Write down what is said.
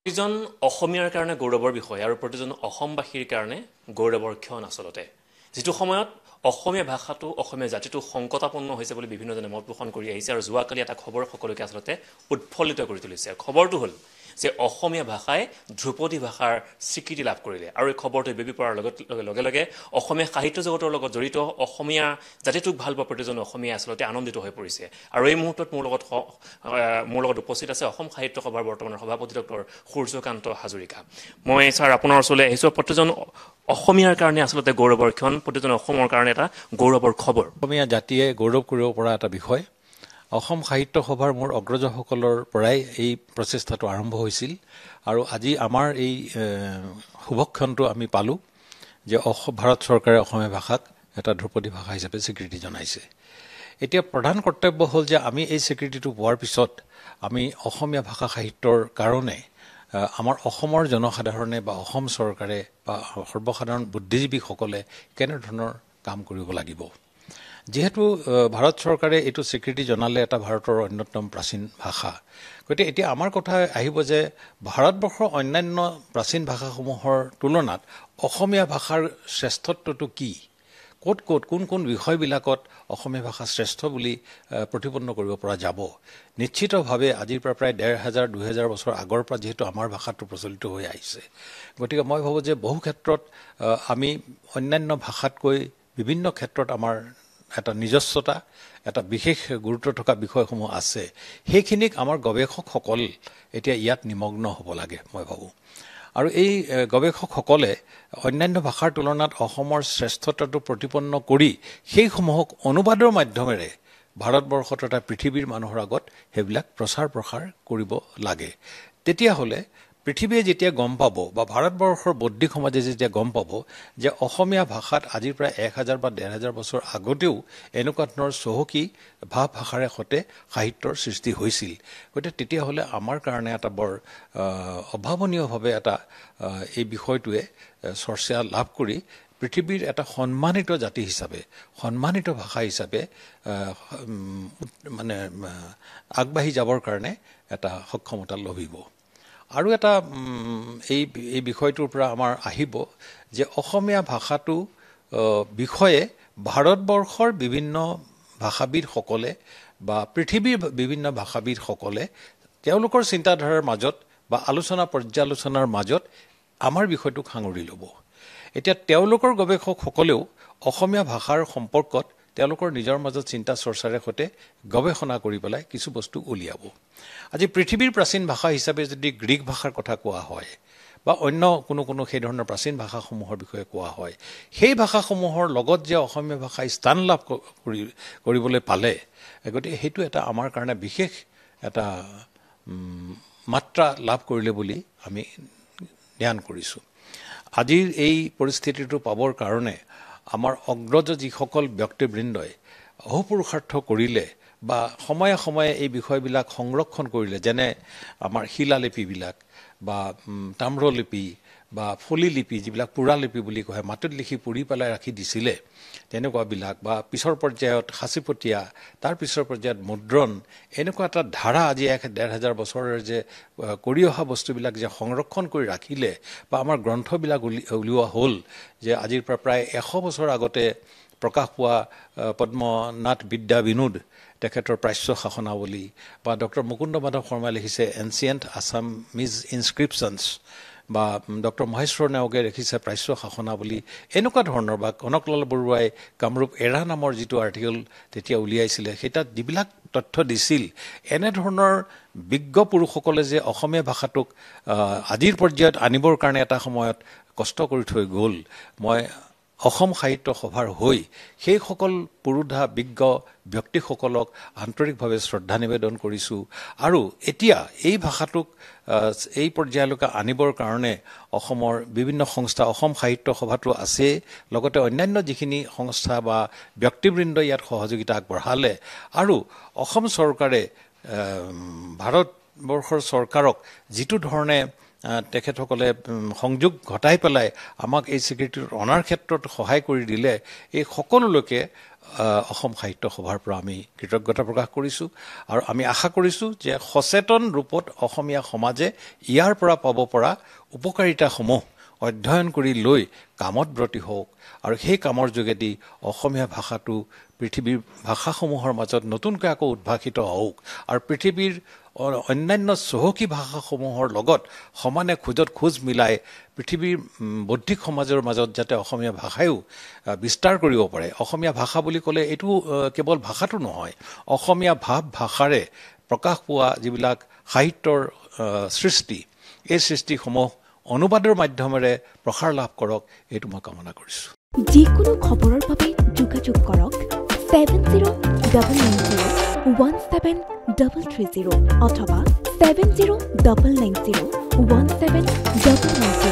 প্ৰতিজন অসমীয়াৰ কাৰণে গৌৰৱৰ বিষয় আৰু প্ৰতিজন অসমবাসীৰ কাৰণে গৌৰৱৰ ক্ষণ আচলতে যিটো সময়ত অসমীয়া ভাষাটো অসমীয়া জাতিটো সংকটাপন্ন হৈছে বুলি বিভিন্নজনে মত পোষণ কৰি আহিছে আৰু যোৱাকালি এটা খবৰ সকলোকে আচলতে উৎফুল্লিত কৰি তুলিছে খবৰটো হ'ল যে অসমীয়া ভাষাই ধ্ৰুপদী ভাষাৰ স্বীকৃতি লাভ কৰিলে আৰু এই খবৰটো বিবি পৰাৰ লগে লগে অসমীয়া সাহিত্য জগতৰ লগত জড়িত অসমীয়া জাতিটোক ভাল পোৱা প্ৰতিজন অসমীয়া আচলতে আনন্দিত হৈ পৰিছে আৰু এই মুহূৰ্তত মোৰ লগত উপস্থিত আছে অসম সাহিত্য সভাৰ বৰ্তমানৰ সভাপতি ডক্টৰ সূৰ্যকান্ত হাজৰিকা মই ছাৰ আপোনাৰ ওচৰলৈ আহিছোঁ প্ৰতিজন অসমীয়াৰ কাৰণে আচলতে গৌৰৱৰ ক্ষণ প্ৰতিজন অসমৰ কাৰণে এটা গৌৰৱৰ খবৰ অসমীয়া জাতিয়ে গৌৰৱ কৰিব পৰা এটা বিষয় অসম সাহিত্য সভাৰ মোৰ অগ্ৰজসকলৰ পৰাই এই প্ৰচেষ্টাটো আৰম্ভ হৈছিল আৰু আজি আমাৰ এই শুভক্ষণটো আমি পালোঁ যে ভাৰত চৰকাৰে অসমীয়া ভাষাক এটা ধ্ৰুপদী ভাষা হিচাপে স্বীকৃতি জনাইছে এতিয়া প্ৰধান কৰ্তব্য হ'ল যে আমি এই স্বীকৃতিটো পোৱাৰ পিছত আমি অসমীয়া ভাষা সাহিত্যৰ কাৰণে আমাৰ অসমৰ জনসাধাৰণে বা অসম চৰকাৰে বা সৰ্বসাধাৰণ বুদ্ধিজীৱীসকলে কেনেধৰণৰ কাম কৰিব লাগিব যেহেতু ভাৰত চৰকাৰে এইটো স্বীকৃতি জনালে এটা ভাৰতৰ অন্যতম প্ৰাচীন ভাষা গতিকে এতিয়া আমাৰ কথা আহিব যে ভাৰতবৰ্ষৰ অন্যান্য প্ৰাচীন ভাষাসমূহৰ তুলনাত অসমীয়া ভাষাৰ শ্ৰেষ্ঠত্বটো কি ক'ত কোন বিষয়বিলাকত অসমীয়া ভাষা শ্ৰেষ্ঠ বুলি প্ৰতিপন্ন কৰিব পৰা যাব নিশ্চিতভাৱে আজিৰ পৰা প্ৰায় ১,৫০০-২,০০০ বছৰ আগৰ পৰা যিহেতু আমাৰ ভাষাটো প্ৰচলিত হৈ আহিছে গতিকে মই ভাবোঁ যে বহু ক্ষেত্ৰত আমি অন্যান্য ভাষাতকৈ বিভিন্ন ক্ষেত্ৰত আমাৰ এটা নিজস্বতা এটা বিশেষ গুৰুত্ব থকা বিষয়সমূহ আছে সেইখিনিক আমাৰ গৱেষকসকল এতিয়া ইয়াত নিমগ্ন হ'ব লাগে মই ভাবোঁ আৰু এই গৱেষকসকলে অন্যান্য ভাষাৰ তুলনাত অসমৰ শ্ৰেষ্ঠতাটো প্ৰতিপন্ন কৰি সেইসমূহক অনুবাদৰ মাধ্যমেৰে ভাৰতবৰ্ষত তথা পৃথিৱীৰ মানুহৰ আগত সেইবিলাক প্ৰচাৰ প্ৰসাৰ কৰিব লাগে তেতিয়াহ'লে পৃথিৱীয়ে যেতিয়া গম পাব বা ভাৰতবৰ্ষৰ বৌদ্ধিক সমাজে যেতিয়া গম পাব যে অসমীয়া ভাষাত আজিৰ প্ৰায় ১,০০০ বা ১,৫০০ বছৰ আগতেও এনেকুৱা ধৰণৰ চহকী ভাষাৰে সৈতে সাহিত্যৰ সৃষ্টি হৈছিল গতিকে তেতিয়াহ'লে আমাৰ কাৰণে এটা বৰ অভাৱনীয়ভাৱে এটা এই বিষয়টোৱে চৰ্চা লাভ কৰি পৃথিৱীৰ এটা সন্মানিত জাতি হিচাপে সন্মানিত ভাষা হিচাপে মানে আগবাঢ়ি যাবৰ কাৰণে এটা সক্ষমতা লভিব আৰু এটা এই বিষয়টোৰ পৰা আমাৰ আহিব যে অসমীয়া ভাষাটো বিষয়ে ভাৰতবৰ্ষৰ বিভিন্ন ভাষাবিদসকলে বা পৃথিৱীৰ বিভিন্ন ভাষাবিদসকলে তেওঁলোকৰ চিন্তাধাৰাৰ মাজত বা আলোচনা পৰ্যালোচনাৰ মাজত আমাৰ বিষয়টোক সাঙুৰি ল'ব এতিয়া তেওঁলোকৰ গৱেষকসকলেও অসমীয়া ভাষাৰ সম্পৰ্কত তেওঁলোকৰ নিজৰ মাজত চিন্তা চৰ্চাৰে সৈতে গৱেষণা কৰি পেলাই কিছু বস্তু উলিয়াব আজি পৃথিৱীৰ প্ৰাচীন ভাষা হিচাপে যদি গ্ৰীক ভাষাৰ কথা কোৱা হয় বা অন্য কোনো সেই ধৰণৰ প্ৰাচীন ভাষাসমূহৰ বিষয়ে কোৱা হয় সেই ভাষাসমূহৰ লগত যে অসমীয়া ভাষাই স্থান লাভ কৰিবলৈ পালে গতিকে সেইটো এটা আমাৰ কাৰণে বিশেষ এটা মাত্ৰা লাভ কৰিলে বুলি আমি জ্ঞান কৰিছোঁ আজিৰ এই পৰিস্থিতিটো পাবৰ কাৰণে আমাৰ অগ্ৰজ যিসকল ব্যক্তিবৃন্দই অহোপুৰুষাৰ্থ কৰিলে বা সময়ে সময়ে এই বিষয়বিলাক সংৰক্ষণ কৰিলে যেনে আমাৰ শিলালিপিবিলাক বা তাম্ৰলিপি বা ফলিলিপি যিবিলাক পুৰালিপি বুলি কয় মাটিত লিখি পুৰি পেলাই ৰাখি দিছিলে তেনেকুৱাবিলাক বা পিছৰ পৰ্যায়ত সাঁচিপতীয়া তাৰ পিছৰ পৰ্যায়ত মুদ্ৰণ এনেকুৱা এটা ধাৰা আজি ১,৫০০ বছৰৰ যে কৰি অহা বস্তুবিলাক যে সংৰক্ষণ কৰি ৰাখিলে বা আমাৰ গ্ৰন্থবিলাক উলিওৱা হ'ল যে আজিৰ পৰা প্ৰায় ১০০ বছৰ আগতে প্ৰকাশ পোৱা পদ্মনাথ বিদ্যা বিনোদ তেখেতৰ প্ৰাচ্য শাসনাৱলী বা ডক্টৰ মুকুন্দ মাধৱ শৰ্মাই লিখিছে এনচিয়েণ্ট আছামিজ ইনস্ক্ৰিপশ্যনছ বা ডক্টৰ মহেশ্বৰ নেওগে লিখিছে প্ৰাচ্য শাসনাৱলী এনেকুৱা ধৰণৰ বা কনকলাল বৰুৱাই কামৰূপ এৰা নামৰ যিটো আৰ্টিকল তেতিয়া উলিয়াইছিলে সেই তাত যিবিলাক তথ্য দিছিল এনেধৰণৰ বিজ্ঞ পুৰুষসকলে যে অসমীয়া ভাষাটোক আজিৰ পৰ্যায়ত আনিবৰ কাৰণে এটা সময়ত কষ্ট কৰি থৈ গ'ল মই অসম সাহিত্য সভাৰ হৈ সেইসকল পুৰুধা বিজ্ঞ ব্যক্তিসকলক আন্তৰিকভাৱে শ্ৰদ্ধা নিবেদন কৰিছোঁ আৰু এতিয়া এই ভাষাটোক এই পৰ্যায়লৈকে আনিবৰ কাৰণে অসমৰ বিভিন্ন সংস্থা অসম সাহিত্য সভাটো আছে লগতে অন্যান্য যিখিনি সংস্থা বা ব্যক্তিবৃন্দ ইয়াত সহযোগিতা আগবঢ়ালে আৰু অসম চৰকাৰে ভাৰত ভাৰতবৰ্ষৰ চৰকাৰক যিটো ধৰণে তেখেতসকলে সংযোগ ঘটাই পেলাই আমাক এই স্বীকৃতিটো অনাৰ ক্ষেত্ৰত সহায় কৰি দিলে এই সকলো লোকে অসম সাহিত্য সভাৰ পৰা আমি কৃতজ্ঞতা প্ৰকাশ কৰিছোঁ আৰু আমি আশা কৰিছোঁ যে সচেতন ৰূপত অসমীয়া সমাজে ইয়াৰ পৰা পাব পৰা উপকাৰিতাসমূহ অধ্যয়ন কৰি লৈ কামত ব্ৰতী হওক আৰু সেই কামৰ যোগেদি অসমীয়া ভাষাটো পৃথিৱীৰ ভাষাসমূহৰ মাজত নতুনকৈ আকৌ উদ্ভাসিত হওক আৰু পৃথিৱীৰ অন্যান্য চহকী ভাষাসমূহৰ লগত সমানে খোজ মিলাই পৃথিৱীৰ বৌদ্ধিক সমাজৰ মাজত যাতে অসমীয়া ভাষায়ো বিস্তাৰ কৰিব পাৰে। অসমীয়া ভাষা বুলি ক'লে এইটো কেৱল ভাষাটো নহয়, অসমীয়া ভাষাৰে প্ৰকাশ পোৱা যিবিলাক সাহিত্যৰ সৃষ্টি, এই সৃষ্টিসমূহ অনুবাদৰ মাধ্যমেৰে প্ৰসাৰ লাভ কৰক, এইটো মই কামনা কৰিছোঁ। যিকোনো খবৰৰ বাবে যোগাযোগ কৰক 7099017330 অথবা 7099017990